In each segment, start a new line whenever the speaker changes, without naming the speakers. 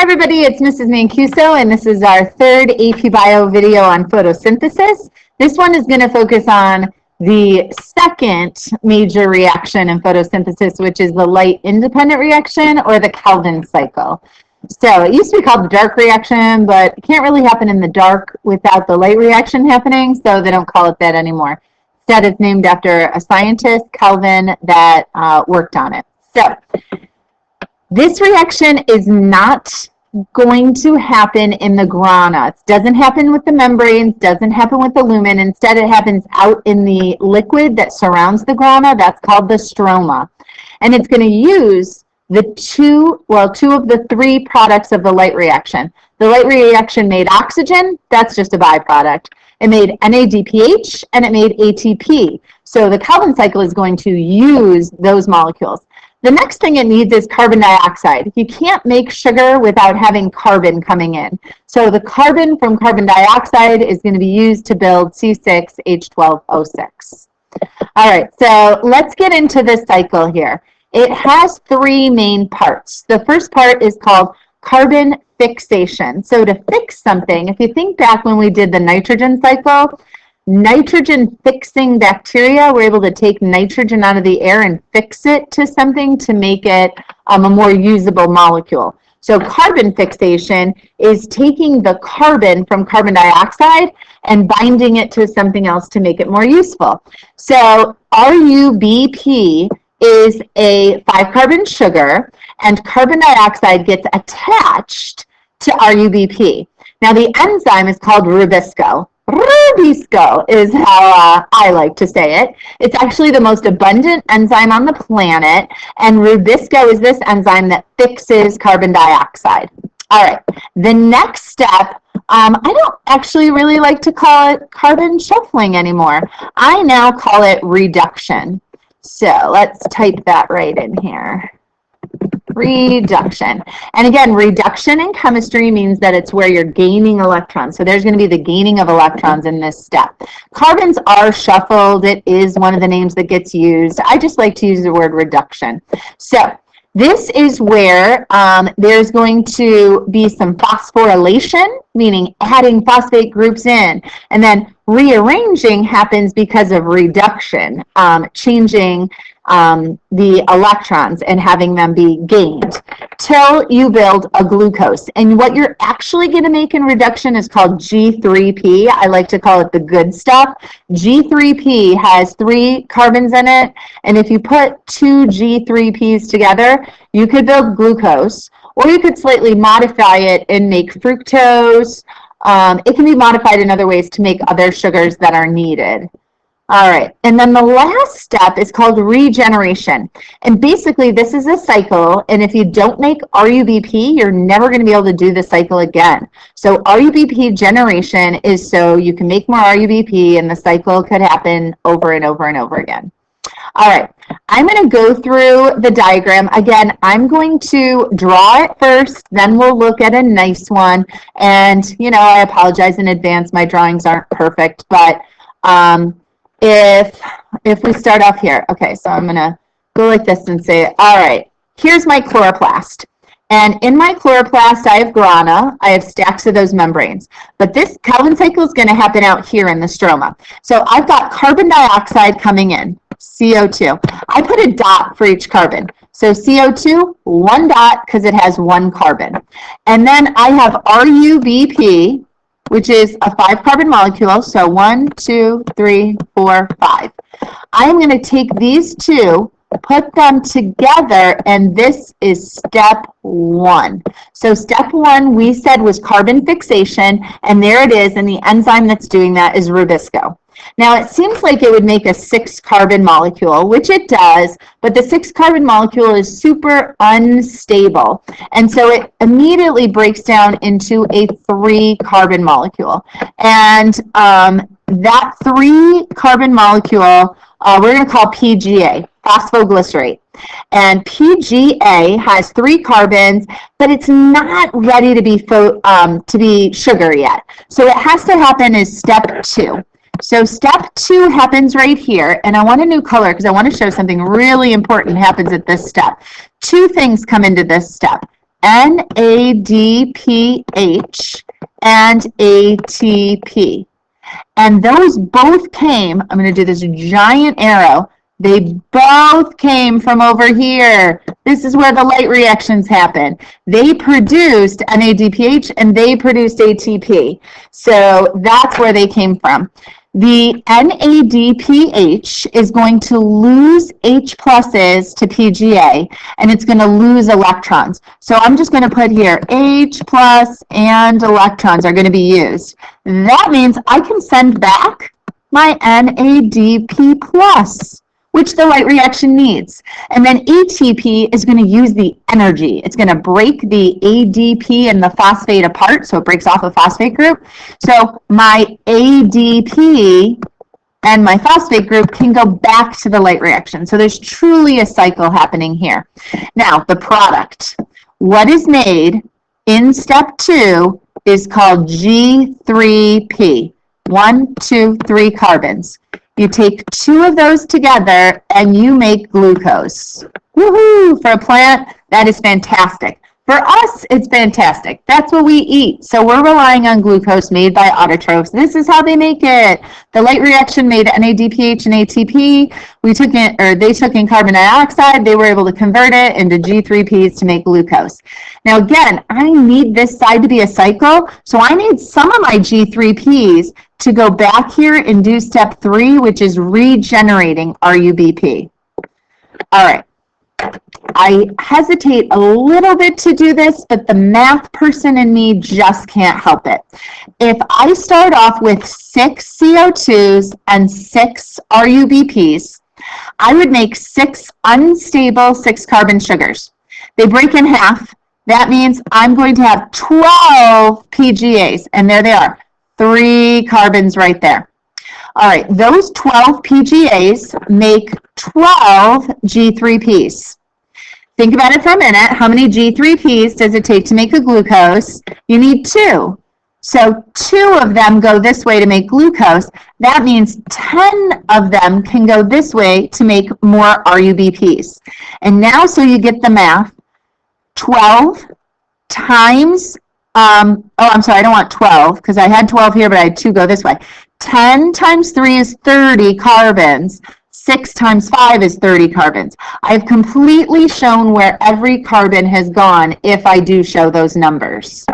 Hi everybody, it's Mrs. Mancuso, and this is our third AP Bio video on photosynthesis. This one is going to focus on the second major reaction in photosynthesis, which is the light-independent reaction, or the Calvin cycle. So it used to be called the dark reaction, but it can't really happen in the dark without the light reaction happening, so they don't call it that anymore. Instead, it's named after a scientist, Calvin, that worked on it. So this reaction is not going to happen in the grana. It doesn't happen with the membranes, doesn't happen with the lumen. Instead, it happens out in the liquid that surrounds the grana. That's called the stroma. And it's going to use the two of the three products of the light reaction. The light reaction made oxygen. That's just a byproduct. It made NADPH and it made ATP. So the Calvin cycle is going to use those molecules. The next thing it needs is carbon dioxide. You can't make sugar without having carbon coming in. So the carbon from carbon dioxide is going to be used to build C6H12O6. All right, so let's get into this cycle here. It has three main parts. The first part is called carbon fixation. So to fix something, if you think back when we did the nitrogen cycle, nitrogen fixing bacteria were able to take nitrogen out of the air and fix it to something to make it a more usable molecule. So carbon fixation is taking the carbon from carbon dioxide and binding it to something else to make it more useful. So RUBP is a 5-carbon sugar, and carbon dioxide gets attached to RUBP. Now the enzyme is called Rubisco. Rubisco is how I like to say it. It's actually the most abundant enzyme on the planet, and Rubisco is this enzyme that fixes carbon dioxide. All right, the next step, I don't actually really like to call it carbon shuffling anymore. I now call it reduction. So let's type that right in here. Reduction. And again, reduction in chemistry means that it's where you're gaining electrons. So there's going to be the gaining of electrons in this step. Carbons are shuffled. It is one of the names that gets used. I just like to use the word reduction. So this is where there's going to be some phosphorylation, meaning adding phosphate groups in. And then rearranging happens because of reduction, changing the electrons and having them be gained till you build a glucose. And what you're actually going to make in reduction is called G3P. I like to call it the good stuff. G3P has 3 carbons in it, and if you put 2 G3Ps together, you could build glucose, or you could slightly modify it and make fructose. It can be modified in other ways to make other sugars that are needed. All right, and then the last step is called regeneration. And basically, this is a cycle, and if you don't make RUBP, you're never going to be able to do the cycle again. So RUBP generation is so you can make more RUBP, and the cycle could happen over and over and over again. All right, I'm going to go through the diagram. Again, I'm going to draw it first, then we'll look at a nice one. And, you know, I apologize in advance. My drawings aren't perfect, but if we start off here, okay, so I'm going to go like this and say, all right, here's my chloroplast. And in my chloroplast, I have grana. I have stacks of those membranes. But this Calvin cycle is going to happen out here in the stroma. So I've got carbon dioxide coming in, CO2. I put a dot for each carbon. So CO2, 1 dot because it has 1 carbon. And then I have RUBP, which is a 5-carbon molecule, so 1, 2, 3, 4, 5. I'm going to take these two, put them together, and this is step 1. So step 1 we said was carbon fixation, and there it is, and the enzyme that's doing that is Rubisco. Now it seems like it would make a 6-carbon molecule, which it does, but the 6-carbon molecule is super unstable, and so it immediately breaks down into a 3-carbon molecule. And that 3-carbon molecule we're going to call PGA, phosphoglycerate. And PGA has 3 carbons, but it's not ready to be sugar yet. So it has to happen as step 2. So step 2 happens right here, and I want a new color because I want to show something really important happens at this step. 2 things come into this step. NADPH and ATP. And those both came, I'm going to do this giant arrow, they both came from over here. This is where the light reactions happen. They produced NADPH and they produced ATP. So that's where they came from. The NADPH is going to lose H pluses to PGA, and it's going to lose electrons. So I'm just going to put here H plus and electrons are going to be used. That means I can send back my NADP plus, which the light reaction needs. And then ATP is going to use the energy. It's going to break the ADP and the phosphate apart, so it breaks off a phosphate group. So my ADP and my phosphate group can go back to the light reaction. So there's truly a cycle happening here. Now, the product. What is made in step 2 is called G3P. 1, 2, 3 carbons. You take 2 of those together and you make glucose. Woohoo! For a plant, that is fantastic. For us, it's fantastic. That's what we eat. So we're relying on glucose made by autotrophs. This is how they make it. The light reaction made NADPH and ATP. They took in carbon dioxide. They were able to convert it into G3Ps to make glucose. Now again, I need this side to be a cycle, so I need some of my G3Ps to go back here and do step 3, which is regenerating RUBP. All right. I hesitate a little bit to do this, but the math person in me just can't help it. If I start off with 6 CO2s and 6 RUBPs, I would make 6 unstable 6-carbon sugars. They break in half. That means I'm going to have 12 PGAs, and there they are, 3 carbons right there. All right, those 12 PGAs make 12 G3Ps. Think about it for a minute. How many G3Ps does it take to make a glucose? You need 2. So 2 of them go this way to make glucose. That means 10 of them can go this way to make more RUBPs. And now, so you get the math, 12 times, I'm sorry, I don't want 12 because I had 12 here, but I had 2 go this way. 10 times 3 is 30 carbons. 6 times 5 is 30 carbons. I've completely shown where every carbon has gone if I do show those numbers.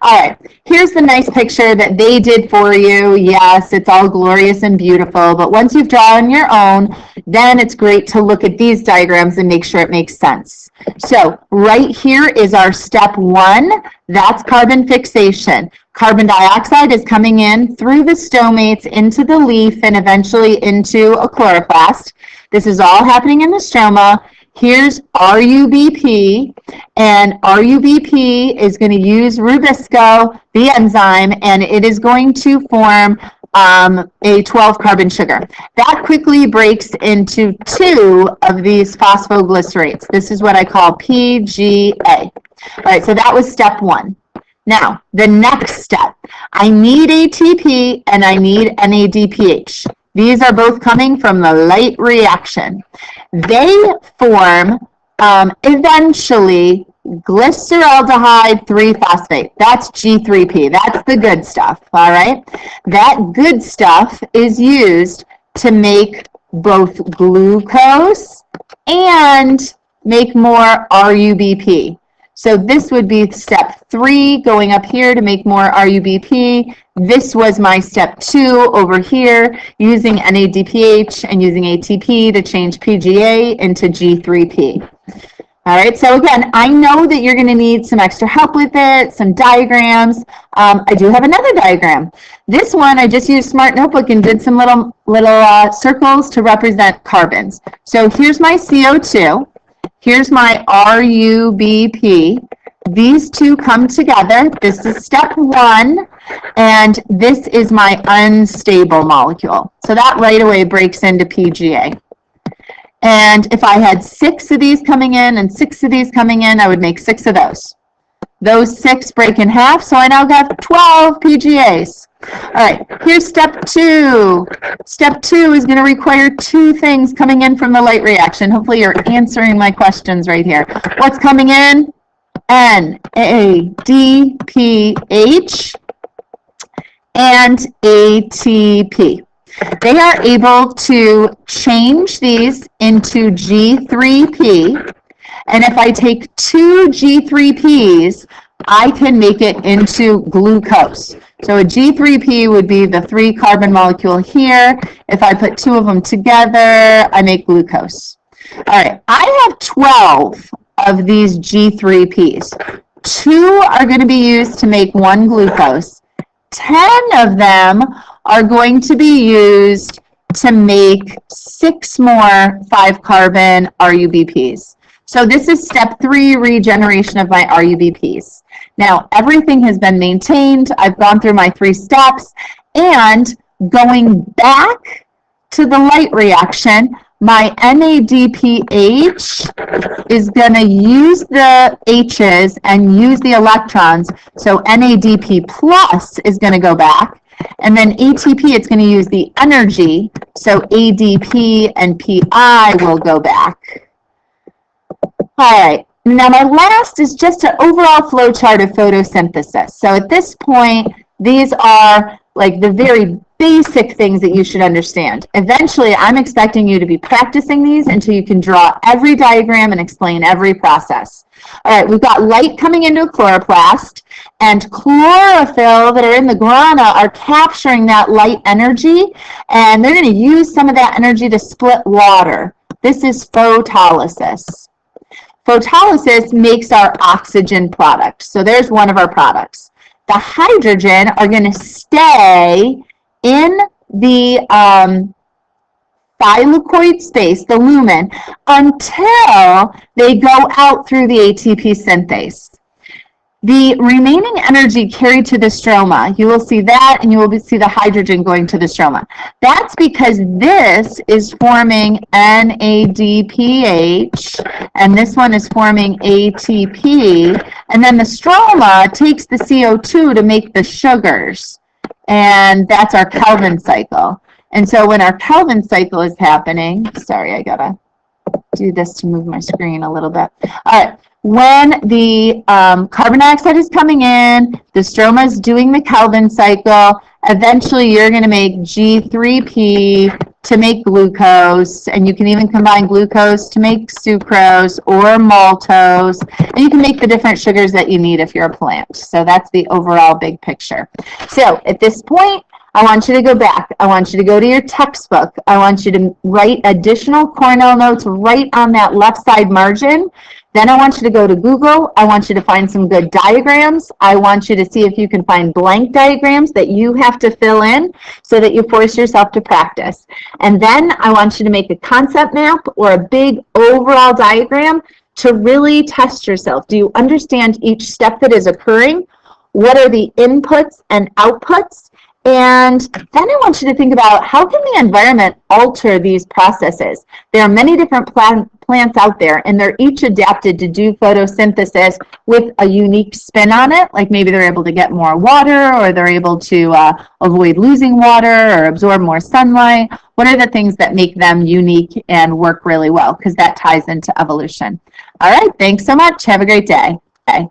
All right, here's the nice picture that they did for you. Yes, it's all glorious and beautiful, but once you've drawn your own, then it's great to look at these diagrams and make sure it makes sense. So right here is our step 1. That's carbon fixation. Carbon dioxide is coming in through the stomates into the leaf and eventually into a chloroplast. This is all happening in the stroma. Here's RUBP, and RUBP is going to use Rubisco, the enzyme, and it is going to form a 12-carbon sugar. That quickly breaks into 2 of these phosphoglycerates. This is what I call PGA. All right, so that was step 1. Now, the next step, I need ATP and I need NADPH. These are both coming from the light reaction. They form, eventually, glyceraldehyde 3-phosphate. That's G3P. That's the good stuff, all right? That good stuff is used to make both glucose and make more RUBP. So this would be step 3, going up here to make more RUBP. This was my step 2 over here, using NADPH and using ATP to change PGA into G3P. All right, so again, I know that you're going to need some extra help with it, some diagrams. I do have another diagram. This one, I just used Smart Notebook and did some little circles to represent carbons. So here's my CO2. Here's my RUBP. These 2 come together. This is step 1, and this is my unstable molecule. So that right away breaks into PGA. And if I had 6 of these coming in and 6 of these coming in, I would make 6 of those. Those 6 break in half, so I now got 12 PGAs. All right, here's step 2. Step 2 is going to require 2 things coming in from the light reaction. Hopefully you're answering my questions right here. What's coming in? NADPH, and ATP. They are able to change these into G3P, and if I take two G3Ps, I can make it into glucose. So a G3P would be the 3 carbon molecule here. If I put 2 of them together, I make glucose. All right, I have 12 of these G3Ps. 2 are going to be used to make 1 glucose. 10 of them are going to be used to make 6 more 5-carbon RUBPs. So this is step 3, regeneration of my RUBPs. Now, everything has been maintained. I've gone through my 3 steps, and going back to the light reaction, my NADPH is going to use the H's and use the electrons. So NADP plus is going to go back. And then ATP, it's going to use the energy. So ADP and PI will go back. All right. Now my last is just an overall flow chart of photosynthesis. So at this point, these are like the very basic things that you should understand. Eventually, I'm expecting you to be practicing these until you can draw every diagram and explain every process. All right, we've got light coming into a chloroplast, and chlorophyll that are in the guana are capturing that light energy, and they're going to use some of that energy to split water. This is photolysis. Photolysis makes our oxygen product. So there's one of our products. The hydrogen are going to stay in the thylakoid space, the lumen, until they go out through the ATP synthase. The remaining energy carried to the stroma, you will see that, and you will see the hydrogen going to the stroma. That's because this is forming NADPH, and this one is forming ATP, and then the stroma takes the CO2 to make the sugars, and that's our Kelvin cycle. And so when our Kelvin cycle is happening, sorry, I gotta do this to move my screen a little bit. All right. When the carbon dioxide is coming in, the stroma is doing the Kelvin cycle, eventually you're going to make G3P to make glucose, and you can even combine glucose to make sucrose or maltose, and you can make the different sugars that you need if you're a plant. So that's the overall big picture. So at this point, I want you to go back. I want you to go to your textbook. I want you to write additional Cornell notes right on that left side margin. Then I want you to go to Google. I want you to find some good diagrams. I want you to see if you can find blank diagrams that you have to fill in so that you force yourself to practice. And then I want you to make a concept map or a big overall diagram to really test yourself. Do you understand each step that is occurring? What are the inputs and outputs? And then I want you to think about how can the environment alter these processes. There are many different plants out there, and they're each adapted to do photosynthesis with a unique spin on it, like maybe they're able to get more water, or they're able to avoid losing water or absorb more sunlight. What are the things that make them unique and work really well? Because that ties into evolution. All right, thanks so much. Have a great day. Bye.